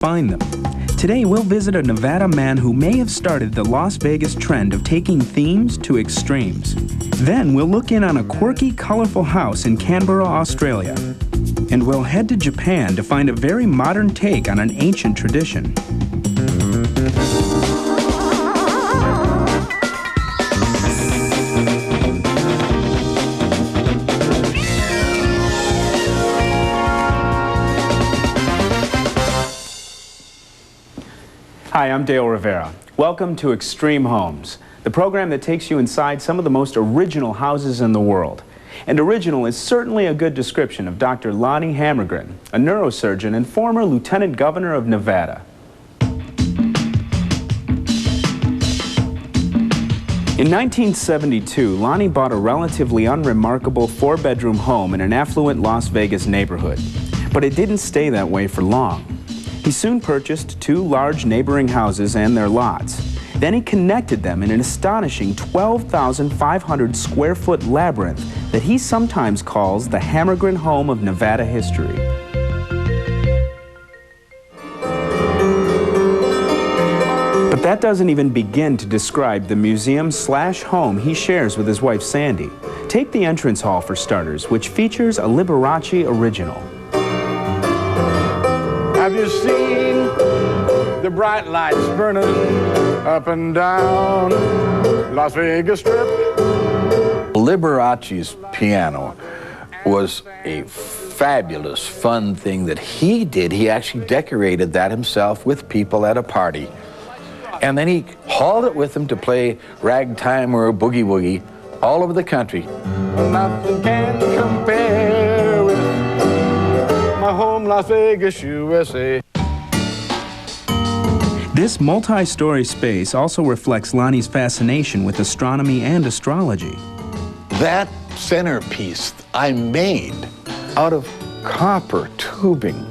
find them. Today we'll visit a Nevada man who may have started the Las Vegas trend of taking themes to extremes. Then we'll look in on a quirky, colorful house in Canberra, Australia. And we'll head to Japan to find a very modern take on an ancient tradition. Hi, I'm Dale Rivera. Welcome to Extreme Homes, the program that takes you inside some of the most original houses in the world. And original is certainly a good description of Dr. Lonnie Hammargren, a neurosurgeon and former Lieutenant Governor of Nevada. In 1972, Lonnie bought a relatively unremarkable four-bedroom home in an affluent Las Vegas neighborhood. But it didn't stay that way for long. He soon purchased two large neighboring houses and their lots. Then he connected them in an astonishing 12,500 square foot labyrinth that he sometimes calls the Hammargren home of Nevada history. But that doesn't even begin to describe the museum/home he shares with his wife Sandy. Take the entrance hall for starters, which features a Liberace original. Have you seen the bright lights burning up and down Las Vegas Strip? Liberace's piano was a fabulous, fun thing that he did. He actually decorated that himself with people at a party. And then he hauled it with him to play ragtime or boogie woogie all over the country. Nothing can compare with my home, Las Vegas, USA. This multi-story space also reflects Lonnie's fascination with astronomy and astrology. That centerpiece I made out of copper tubing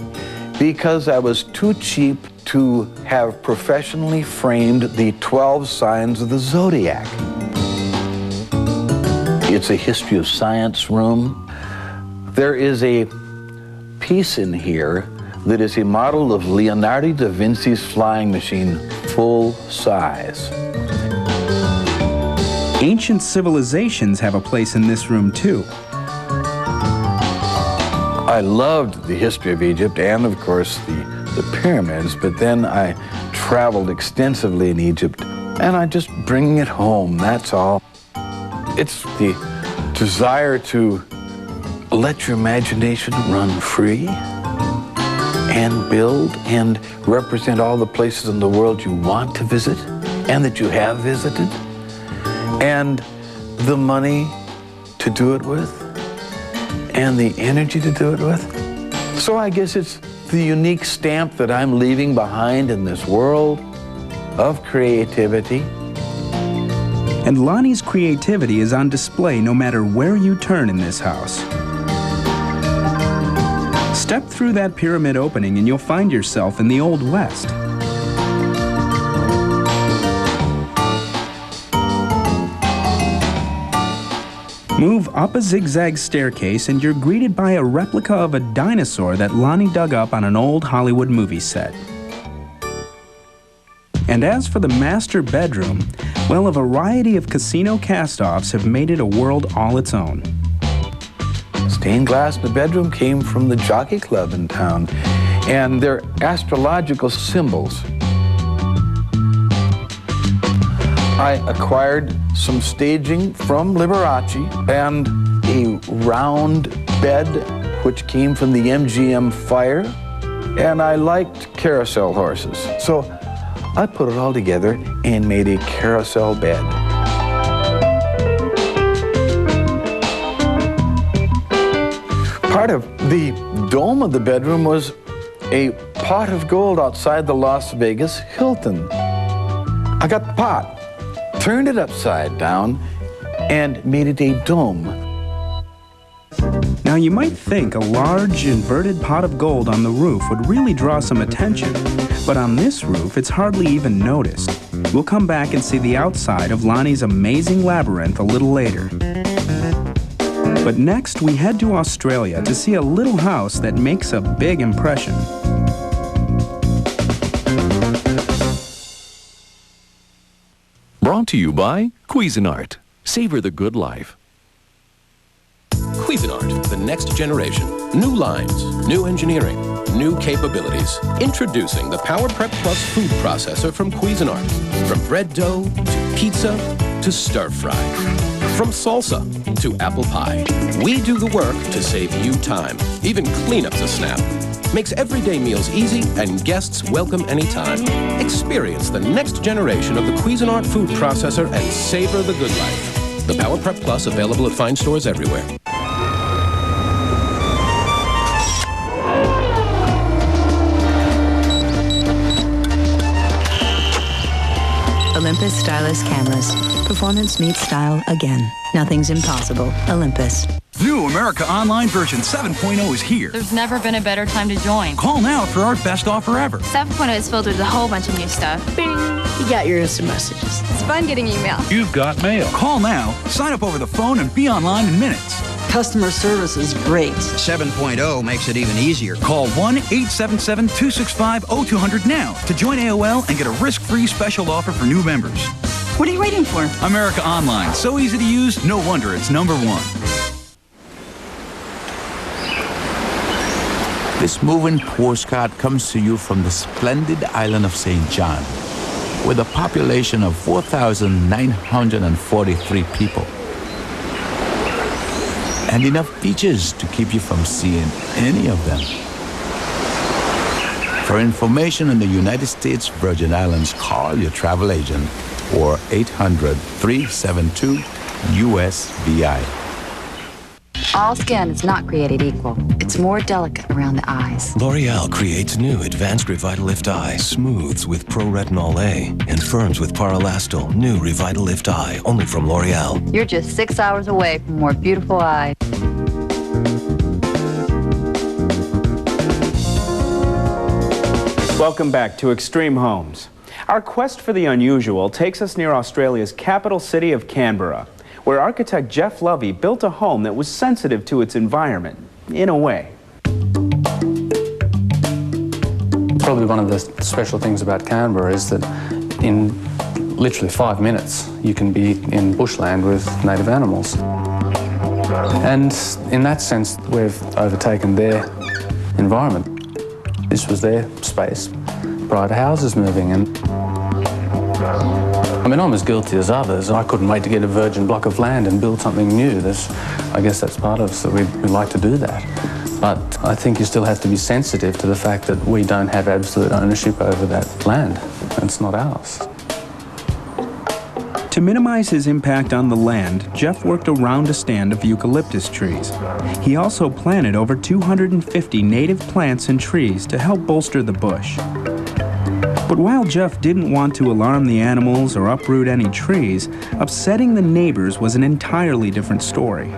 because I was too cheap to have professionally framed the 12 signs of the zodiac. It's a history of science room. There is a piece in here that is a model of Leonardo da Vinci's flying machine, full size. Ancient civilizations have a place in this room too. I loved the history of Egypt and, of course, the pyramids, but then I traveled extensively in Egypt, and I just bring it home, that's all. It's the desire to let your imagination run free and build and represent all the places in the world you want to visit and that you have visited, and the money to do it with and the energy to do it with. So I guess it's the unique stamp that I'm leaving behind in this world of creativity. And Lonnie's creativity is on display no matter where you turn in this house. Step through that pyramid opening and you'll find yourself in the Old West. Move up a zigzag staircase and you're greeted by a replica of a dinosaur that Lonnie dug up on an old Hollywood movie set. And as for the master bedroom, well, a variety of casino cast-offs have made it a world all its own. Stained glass in the bedroom came from the Jockey Club in town, and they're astrological symbols. I acquired some staging from Liberace and a round bed which came from the MGM fire, and I liked carousel horses. So I put it all together and made a carousel bed. Part of the dome of the bedroom was a pot of gold outside the Las Vegas Hilton. I got the pot, turned it upside down, and made it a dome. Now you might think a large inverted pot of gold on the roof would really draw some attention, but on this roof it's hardly even noticed. We'll come back and see the outside of Lonnie's amazing labyrinth a little later. But next we head to Australia to see a little house that makes a big impression. to you by Cuisinart. Savor the good life. Cuisinart, the next generation. New lines, new engineering, new capabilities. Introducing the Power Prep Plus food processor from Cuisinart. From bread dough to pizza to stir fry. From salsa to apple pie. We do the work to save you time. Even cleanup's a snap. Makes everyday meals easy and guests welcome anytime. Experience the next generation of the Cuisinart food processor and savor the good life. The Power Prep Plus available at fine stores everywhere. Olympus Stylus cameras. Performance meets style again. Nothing's impossible. Olympus. New America Online version 7.0 is here. There's never been a better time to join. Call now for our best offer ever. 7.0 is filled with a whole bunch of new stuff. Bing! You got your instant messages. It's fun getting email. You've got mail. Call now, sign up over the phone, and be online in minutes. Customer service is great. 7.0 makes it even easier. Call 1-877-265-0200 now to join AOL and get a risk-free special offer for new members. What are you waiting for? America Online. So easy to use, no wonder it's #1. This moving postcard comes to you from the splendid island of St. John, with a population of 4,943 people. And enough beaches to keep you from seeing any of them. For information on the United States Virgin Islands, call your travel agent or 800-372-USVI. All skin is not created equal. It's more delicate around the eyes. L'Oreal creates new advanced Revitalift Eye, smooths with Pro-Retinol A, and firms with Paralastol. New Revitalift Eye, only from L'Oreal. You're just 6 hours away from more beautiful eyes. Welcome back to Extreme Homes. Our quest for the unusual takes us near Australia's capital city of Canberra, where architect Jeff Lovey built a home that was sensitive to its environment, in a way. Probably one of the special things about Canberra is that in literally 5 minutes you can be in bushland with native animals. And in that sense we've overtaken their environment. This was their space prior to houses moving in. I mean, I'm as guilty as others. I couldn't wait to get a virgin block of land and build something new. I guess that's part of us, that we like to do that. But I think you still have to be sensitive to the fact that we don't have absolute ownership over that land. It's not ours. To minimize his impact on the land, Jeff worked around a stand of eucalyptus trees. He also planted over 250 native plants and trees to help bolster the bush. But while Jeff didn't want to alarm the animals or uproot any trees, upsetting the neighbors was an entirely different story.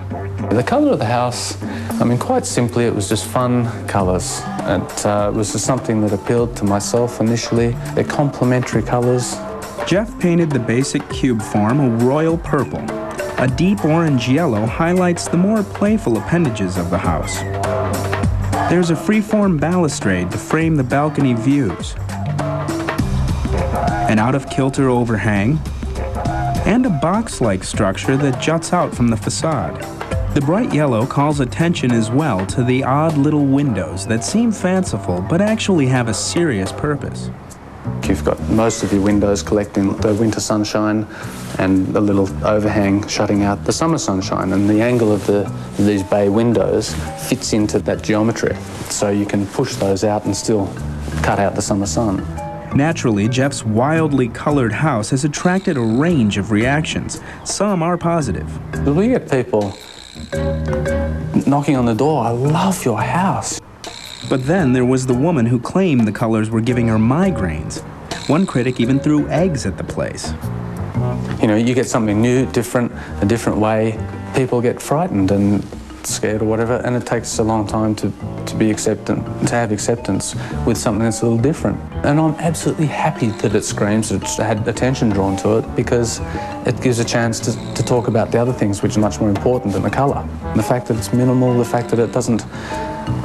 The colour of the house, I mean, quite simply, it was just fun colours. It was just something that appealed to myself initially. They're complementary colours. Jeff painted the basic cube form a royal purple. A deep orange yellow highlights the more playful appendages of the house. There's a free-form balustrade to frame the balcony views, an out-of-kilter overhang, and a box-like structure that juts out from the facade. The bright yellow calls attention as well to the odd little windows that seem fanciful but actually have a serious purpose. You've got most of your windows collecting the winter sunshine and a little overhang shutting out the summer sunshine, and the angle of these bay windows fits into that geometry, so you can push those out and still cut out the summer sun. Naturally, Jeff's wildly colored house has attracted a range of reactions. Some are positive. We get people knocking on the door, "I love your house." But then there was the woman who claimed the colors were giving her migraines. One critic even threw eggs at the place. You know, you get something new, different, a different way, people get frightened and scared or whatever, and it takes a long time to have acceptance with something that's a little different. And I'm absolutely happy that it screams, it's had attention drawn to it, because it gives a chance to talk about the other things which are much more important than the colour. The fact that it's minimal, the fact that it doesn't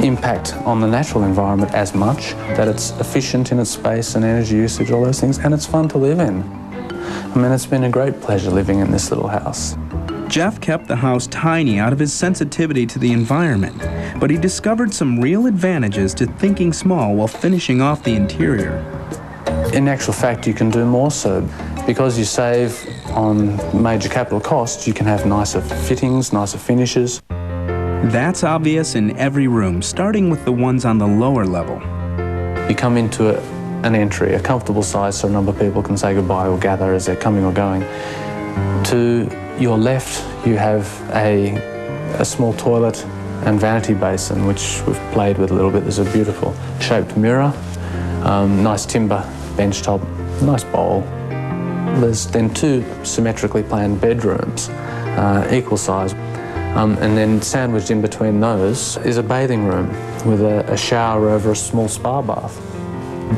impact on the natural environment as much, that it's efficient in its space and energy usage, all those things, and it's fun to live in. I mean, it's been a great pleasure living in this little house. Jeff kept the house tiny out of his sensitivity to the environment, but he discovered some real advantages to thinking small while finishing off the interior. In actual fact, you can do more so. Because you save on major capital costs, you can have nicer fittings, nicer finishes. That's obvious in every room, starting with the ones on the lower level. You come into an entry, a comfortable size so a number of people can say goodbye or gather as they're coming or going. To your left, you have a small toilet and vanity basin, which we've played with a little bit. There's a beautiful shaped mirror, nice timber bench top, nice bowl. There's then two symmetrically planned bedrooms, equal size. And then sandwiched in between those is a bathing room with a shower over a small spa bath.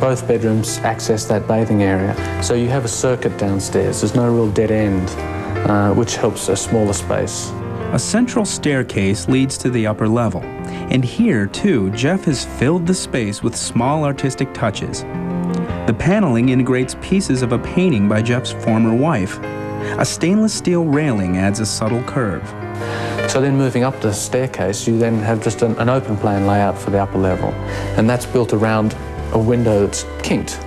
Both bedrooms access that bathing area, so you have a circuit downstairs. There's no real dead end, which helps a smaller space. A central staircase leads to the upper level, and here, too, Jeff has filled the space with small artistic touches. The paneling integrates pieces of a painting by Jeff's former wife. A stainless steel railing adds a subtle curve. So then moving up the staircase, you then have just an open plan layout for the upper level, and that's built around a window that's kinked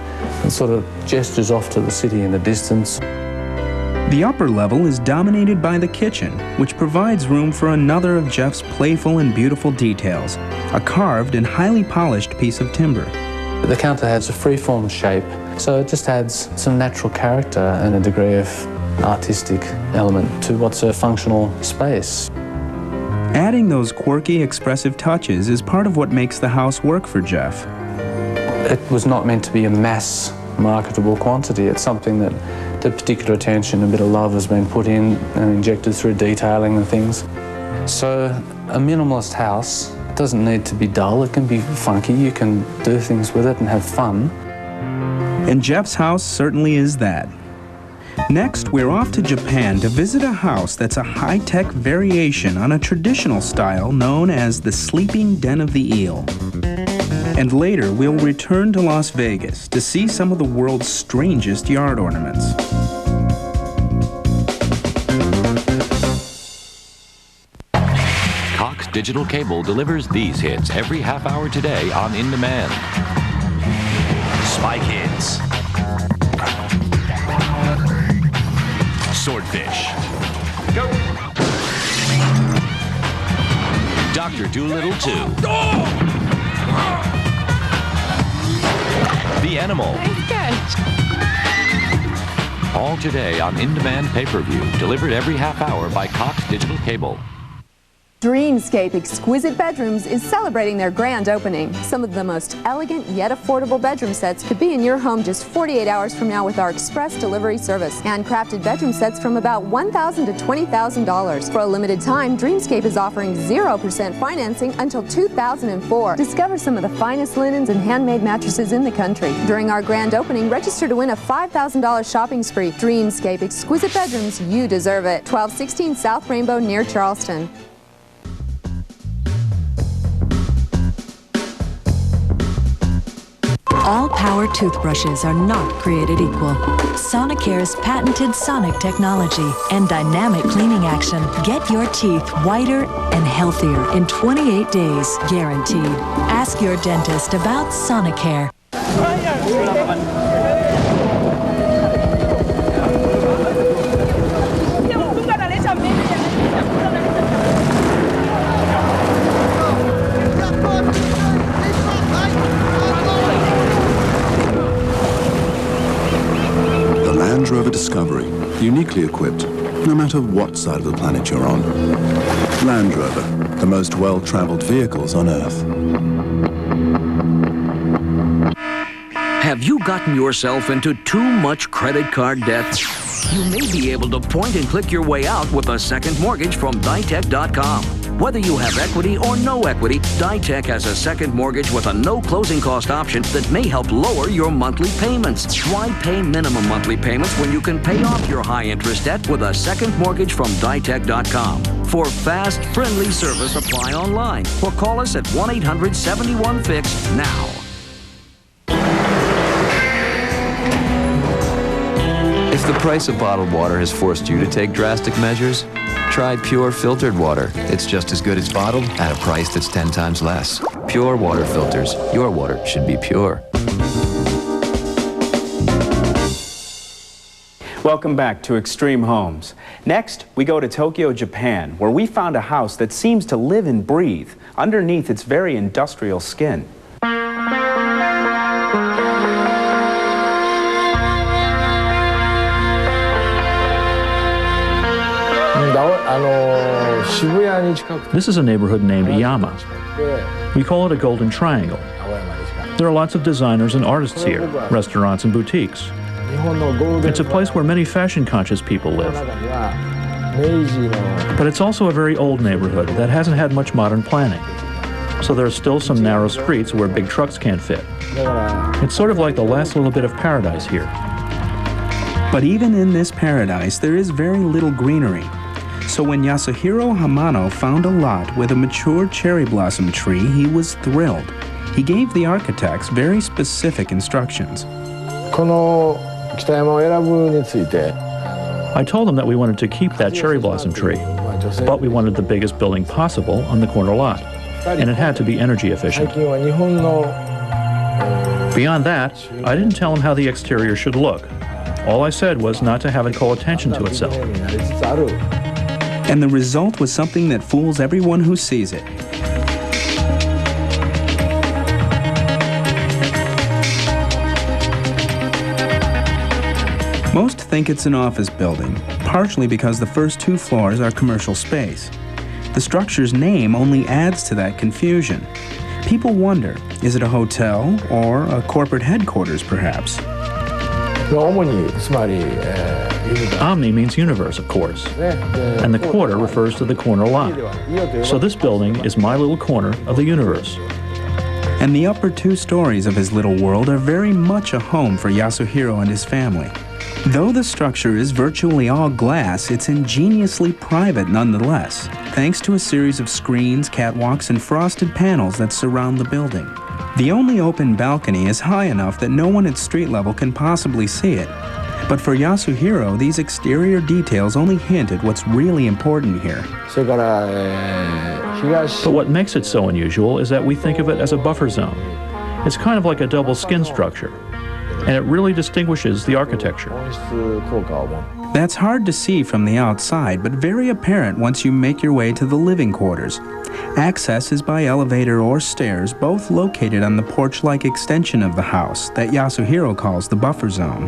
and sort of gestures off to the city in the distance. The upper level is dominated by the kitchen, which provides room for another of Jeff's playful and beautiful details, a carved and highly polished piece of timber. The counter has a free-form shape, so it just adds some natural character and a degree of artistic element to what's a functional space. Adding those quirky, expressive touches is part of what makes the house work for Jeff. It was not meant to be a mass marketable quantity. It's something that the particular attention, a bit of love has been put in and injected through detailing and things. So a minimalist house doesn't need to be dull. It can be funky. You can do things with it and have fun. And Jeff's house certainly is that. Next, we're off to Japan to visit a house that's a high-tech variation on a traditional style known as the Sleeping Den of the Eel. And later, we'll return to Las Vegas to see some of the world's strangest yard ornaments. Cox Digital Cable delivers these hits every half hour today on In Demand. Spike Hits. Swordfish. Go! Dr. Dolittle 2. The Animal. All today on In-Demand Pay-Per-View, delivered every half hour by Cox Digital Cable. Dreamscape Exquisite Bedrooms is celebrating their grand opening. Some of the most elegant yet affordable bedroom sets could be in your home just 48 hours from now with our express delivery service. Handcrafted bedroom sets from about $1,000 to $20,000. For a limited time, Dreamscape is offering 0% financing until 2004. Discover some of the finest linens and handmade mattresses in the country. During our grand opening, register to win a $5,000 shopping spree. Dreamscape Exquisite Bedrooms, you deserve it. 1216 South Rainbow near Charleston. All power toothbrushes are not created equal. Sonicare's patented sonic technology and dynamic cleaning action get your teeth whiter and healthier in 28 days, guaranteed. Ask your dentist about Sonicare. Land Rover Discovery, uniquely equipped, no matter what side of the planet you're on. Land Rover, the most well-traveled vehicles on Earth. Have you gotten yourself into too much credit card debt? You may be able to point and click your way out with a second mortgage from Ditech.com. Whether you have equity or no equity, Ditech has a second mortgage with a no closing cost option that may help lower your monthly payments. Why pay minimum monthly payments when you can pay off your high interest debt with a second mortgage from Ditech.com? For fast, friendly service, apply online or call us at 1-800-71-FIXED now. If If the price of bottled water has forced you to take drastic measures, try pure filtered water. It's just as good as bottled at a price that's 10 times less. Pure water filters. Your water should be pure. Welcome back to Extreme Homes. Next, we go to Tokyo, Japan, where we found a house that seems to live and breathe underneath its very industrial skin. This is a neighborhood named Iyama. We call it a golden triangle. There are lots of designers and artists here, restaurants and boutiques. It's a place where many fashion-conscious people live. But it's also a very old neighborhood that hasn't had much modern planning. So there are still some narrow streets where big trucks can't fit. It's sort of like the last little bit of paradise here. But even in this paradise, there is very little greenery. So when Yasuhiro Hamano found a lot with a mature cherry blossom tree, he was thrilled. He gave the architects very specific instructions. I told them that we wanted to keep that cherry blossom tree, but we wanted the biggest building possible on the corner lot, and it had to be energy efficient. Beyond that, I didn't tell them how the exterior should look. All I said was not to have it call attention to itself. And the result was something that fools everyone who sees it. Most think it's an office building, partially because the first 2 floors are commercial space. The structure's name only adds to that confusion. People wonder, is it a hotel or a corporate headquarters, perhaps? Omni means universe, of course, and the quarter refers to the corner lot. So this building is my little corner of the universe. And the upper 2 stories of his little world are very much a home for Yasuhiro and his family. Though the structure is virtually all glass, it's ingeniously private nonetheless, thanks to a series of screens, catwalks, and frosted panels that surround the building. The only open balcony is high enough that no one at street level can possibly see it. But for Yasuhiro, these exterior details only hint at what's really important here. But what makes it so unusual is that we think of it as a buffer zone. It's kind of like a double skin structure, and it really distinguishes the architecture. That's hard to see from the outside, but very apparent once you make your way to the living quarters. Access is by elevator or stairs, both located on the porch-like extension of the house that Yasuhiro calls the buffer zone.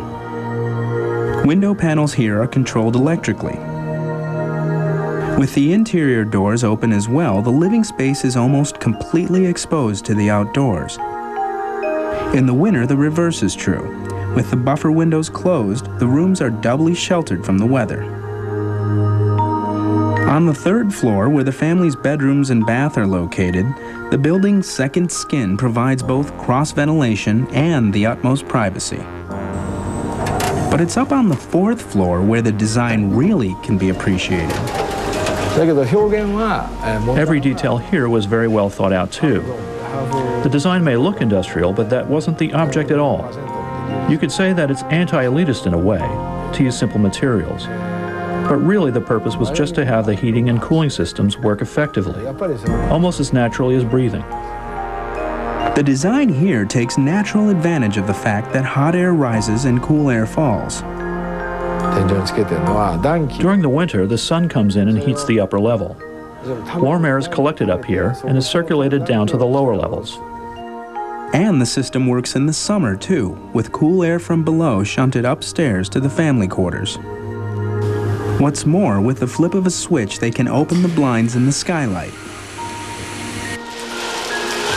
Window panels here are controlled electrically. With the interior doors open as well, the living space is almost completely exposed to the outdoors. In the winter, the reverse is true. With the buffer windows closed, the rooms are doubly sheltered from the weather. On the 3rd floor, where the family's bedrooms and bath are located, the building's second skin provides both cross-ventilation and the utmost privacy. But it's up on the 4th floor where the design really can be appreciated. Every detail here was very well thought out too. The design may look industrial, but that wasn't the object at all. You could say that it's anti-elitist in a way, to use simple materials. But really the purpose was just to have the heating and cooling systems work effectively, almost as naturally as breathing. The design here takes natural advantage of the fact that hot air rises and cool air falls. During the winter, the sun comes in and heats the upper level. Warm air is collected up here and is circulated down to the lower levels. And the system works in the summer too, with cool air from below shunted upstairs to the family quarters. What's more, with the flip of a switch, they can open the blinds in the skylight.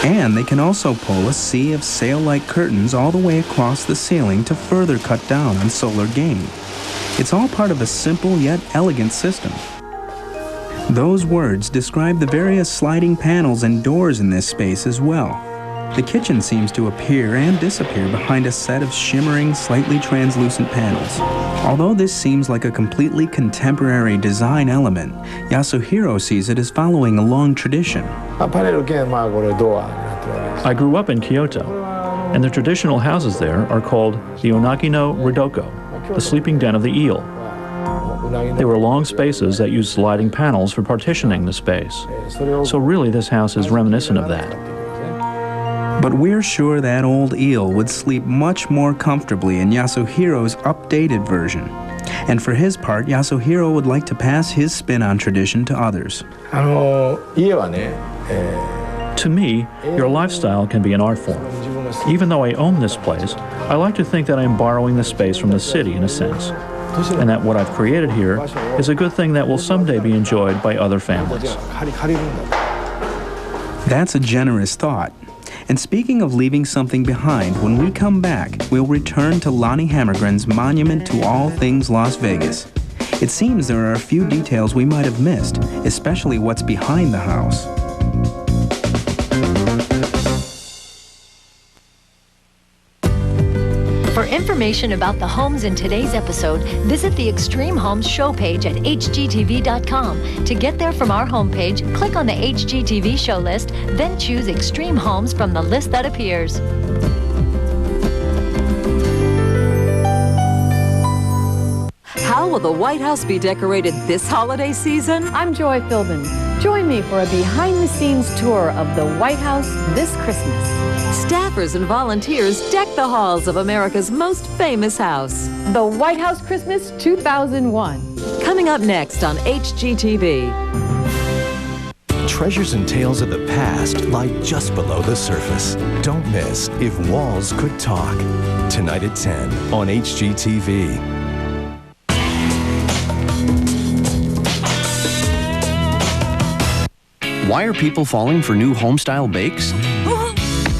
And they can also pull a sea of sail-like curtains all the way across the ceiling to further cut down on solar gain. It's all part of a simple yet elegant system. Those words describe the various sliding panels and doors in this space as well. The kitchen seems to appear and disappear behind a set of shimmering, slightly translucent panels. Although this seems like a completely contemporary design element, Yasuhiro sees it as following a long tradition. I grew up in Kyoto, and the traditional houses there are called the Onagi no Ridoko. the sleeping den of the eel. They were long spaces that used sliding panels for partitioning the space. So really, this house is reminiscent of that. But we're sure that old eel would sleep much more comfortably in Yasuhiro's updated version. And for his part, Yasuhiro would like to pass his spin on tradition to others. To me, your lifestyle can be an art form. Even though I own this place, I like to think that I'm borrowing the space from the city in a sense, and that what I've created here is a good thing that will someday be enjoyed by other families. That's a generous thought. And speaking of leaving something behind, when we come back, we'll return to Lonnie Hammargren's monument to all things Las Vegas. It seems there are a few details we might have missed, especially what's behind the house. For information about the homes in today's episode, visit the Extreme Homes show page at hgtv.com. To get there from our homepage, click on the HGTV show list, then choose Extreme Homes from the list that appears. How will the White House be decorated this holiday season? I'm Joy Philbin. Join me for a behind-the-scenes tour of the White House this Christmas. Staffers and volunteers deck the halls of America's most famous house. The White House Christmas 2001. Coming up next on HGTV. Treasures and tales of the past lie just below the surface. Don't miss If Walls Could Talk. Tonight at 10 on HGTV. Why are people falling for new home-style bakes?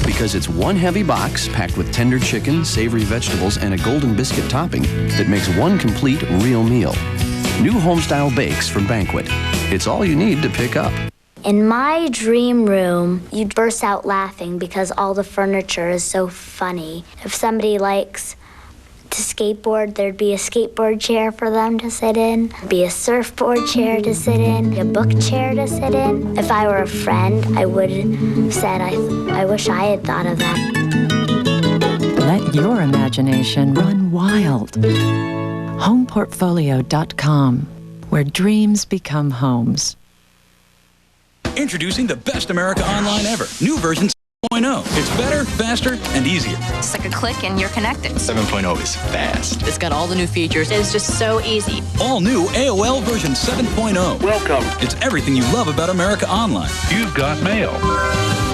Because it's one heavy box packed with tender chicken, savory vegetables, and a golden biscuit topping that makes one complete real meal. New home-style bakes from Banquet. It's all you need to pick up. In my dream room, you'd burst out laughing because all the furniture is so funny. If somebody likes to skateboard, there'd be a skateboard chair for them to sit in, be a surfboard chair to sit in, a book chair to sit in. If I were a friend, I would have said, I wish I had thought of that. Let your imagination run wild. HomePortfolio.com, where dreams become homes. Introducing the best America Online ever. New version 7.0. It's better, faster, and easier. It's like a click and you're connected. 7.0 is fast. It's got all the new features. It's just so easy. All new AOL version 7.0. Welcome. It's everything you love about America Online. You've got mail.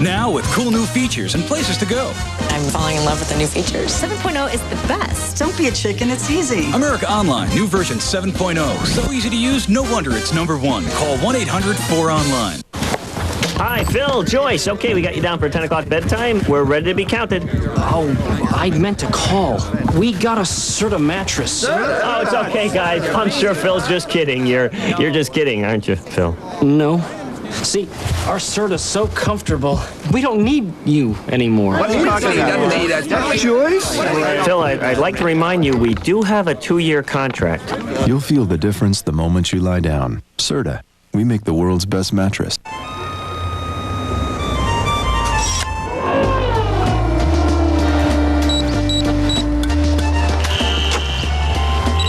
Now with cool new features and places to go. I'm falling in love with the new features. 7.0 is the best. Don't be a chicken, it's easy. America Online, new version 7.0. So easy to use, no wonder it's #1. Call 1-800-4ONLINE. Hi, Phil, Joyce. Okay, we got you down for 10 o'clock bedtime. We're ready to be counted. Oh, I meant to call. We got a Serta mattress. Oh, it's okay, guys. I'm sure Phil's just kidding. You're just kidding, aren't you, Phil? No. See, our Serta's so comfortable, we don't need you anymore. What are you talking about? Joyce? Phil, I'd like to remind you, we do have a 2-year contract. You'll feel the difference the moment you lie down. Serta. We make the world's best mattress.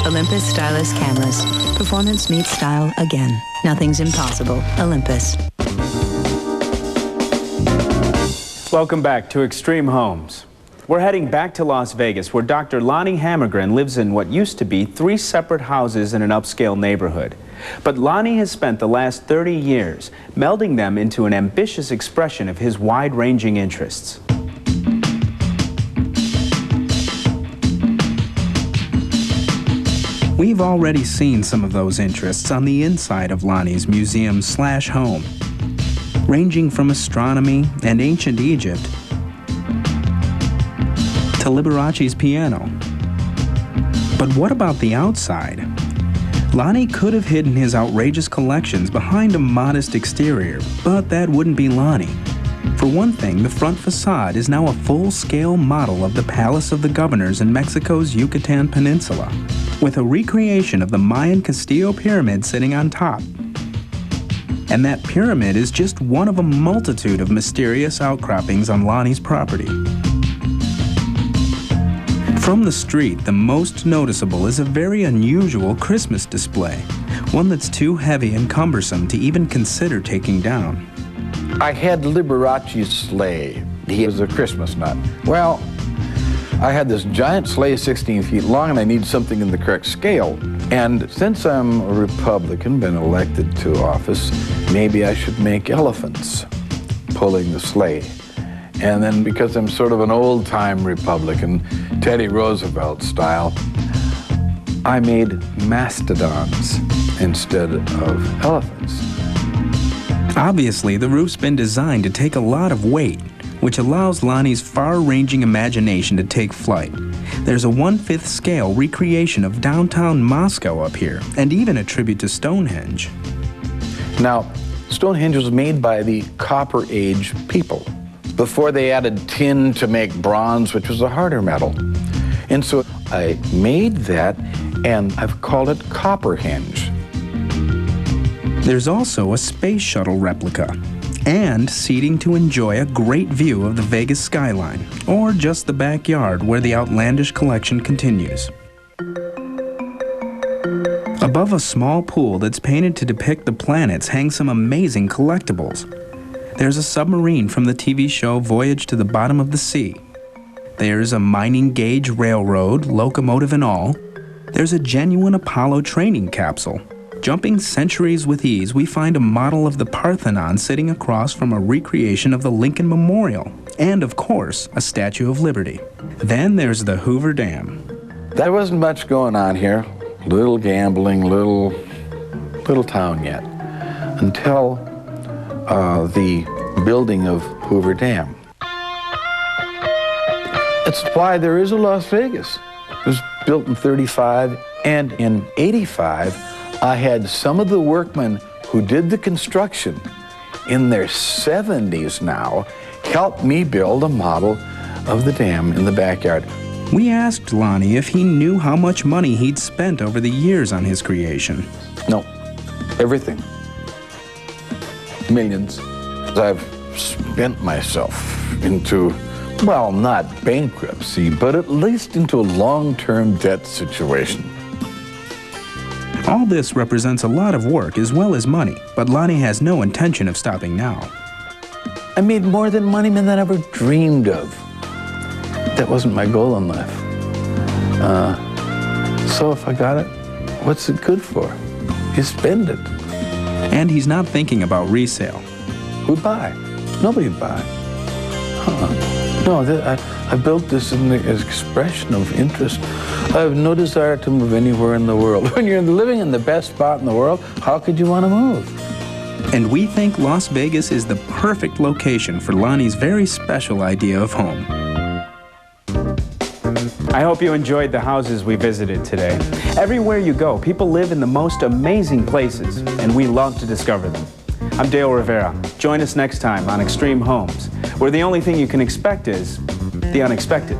Olympus Stylus cameras. Performance meets style again. Nothing's impossible. Olympus. Welcome back to Extreme Homes. We're heading back to Las Vegas, where Dr. Lonnie Hammargren lives in what used to be 3 separate houses in an upscale neighborhood. But Lonnie has spent the last 30 years melding them into an ambitious expression of his wide-ranging interests. We've already seen some of those interests on the inside of Lonnie's museum/home, ranging from astronomy and ancient Egypt to Liberace's piano. But what about the outside? Lonnie could have hidden his outrageous collections behind a modest exterior, but that wouldn't be Lonnie. For one thing, the front facade is now a full-scale model of the Palace of the Governors in Mexico's Yucatan Peninsula, with a recreation of the Mayan Castillo pyramid sitting on top. And that pyramid is just one of a multitude of mysterious outcroppings on Lonnie's property. From the street, the most noticeable is a very unusual Christmas display, one that's too heavy and cumbersome to even consider taking down. I had Liberace's sleigh. He was a Christmas nut. Well, I had this giant sleigh 16 feet long, and I needed something in the correct scale. And since I'm a Republican, been elected to office, maybe I should make elephants pulling the sleigh. And then because I'm sort of an old-time Republican, Teddy Roosevelt style, I made mastodons instead of elephants. Obviously, the roof's been designed to take a lot of weight, which allows Lonnie's far-ranging imagination to take flight. There's a 1/5 scale recreation of downtown Moscow up here, and even a tribute to Stonehenge. Now, Stonehenge was made by the Copper Age people before they added tin to make bronze, which was a harder metal. And so I made that, and I've called it Copperhenge. There's also a space shuttle replica, and seating to enjoy a great view of the Vegas skyline, or just the backyard where the outlandish collection continues. Above a small pool that's painted to depict the planets hang some amazing collectibles. There's a submarine from the TV show Voyage to the Bottom of the Sea. There's a mining gauge railroad, locomotive and all. There's a genuine Apollo training capsule. Jumping centuries with ease, we find a model of the Parthenon sitting across from a recreation of the Lincoln Memorial, and of course, a Statue of Liberty. Then there's the Hoover Dam. There wasn't much going on here. Little gambling, little town yet, until the building of Hoover Dam. That's why there is a Las Vegas. It was built in '35, and in '85, I had some of the workmen who did the construction in their 70s now help me build a model of the dam in the backyard. We asked Lonnie if he knew how much money he'd spent over the years on his creation. No, everything. Millions. I've spent myself into, well, not bankruptcy, but at least into a long-term debt situation. All this represents a lot of work as well as money, but Lonnie has no intention of stopping now. I made more than money than I ever dreamed of. That wasn't my goal in life. So if I got it, what's it good for? You spend it. And he's not thinking about resale. Who'd buy? Nobody'd buy. No, I built this in the expression of interest. I have no desire to move anywhere in the world. When you're living in the best spot in the world, how could you want to move? And we think Las Vegas is the perfect location for Lonnie's very special idea of home. I hope you enjoyed the houses we visited today. Everywhere you go, people live in the most amazing places, and we love to discover them. I'm Dale Rivera. Join us next time on Extreme Homes, where the only thing you can expect is the unexpected.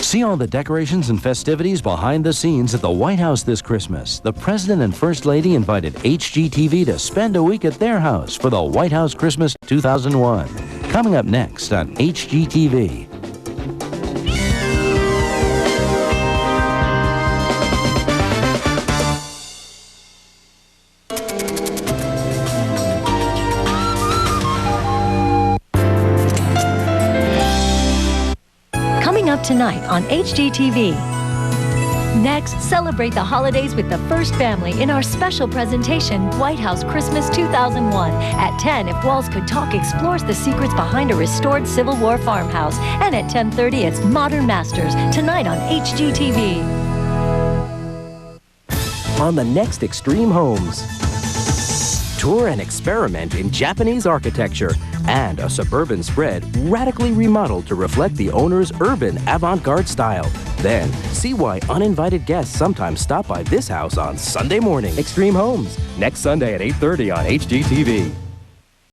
See all the decorations and festivities behind the scenes at the White House this Christmas. The President and First Lady invited HGTV to spend a week at their house for the White House Christmas 2001. Coming up next on HGTV. Tonight on HGTV. Next, celebrate the holidays with the First Family in our special presentation, White House Christmas 2001. At 10, If Walls Could Talk explores the secrets behind a restored Civil War farmhouse. And at 10:30, it's Modern Masters, tonight on HGTV. On the next Extreme Homes. Tour and experiment in Japanese architecture and a suburban spread radically remodeled to reflect the owner's urban avant-garde style. Then, see why uninvited guests sometimes stop by this house on Sunday morning. Extreme Homes, next Sunday at 8:30 on HGTV.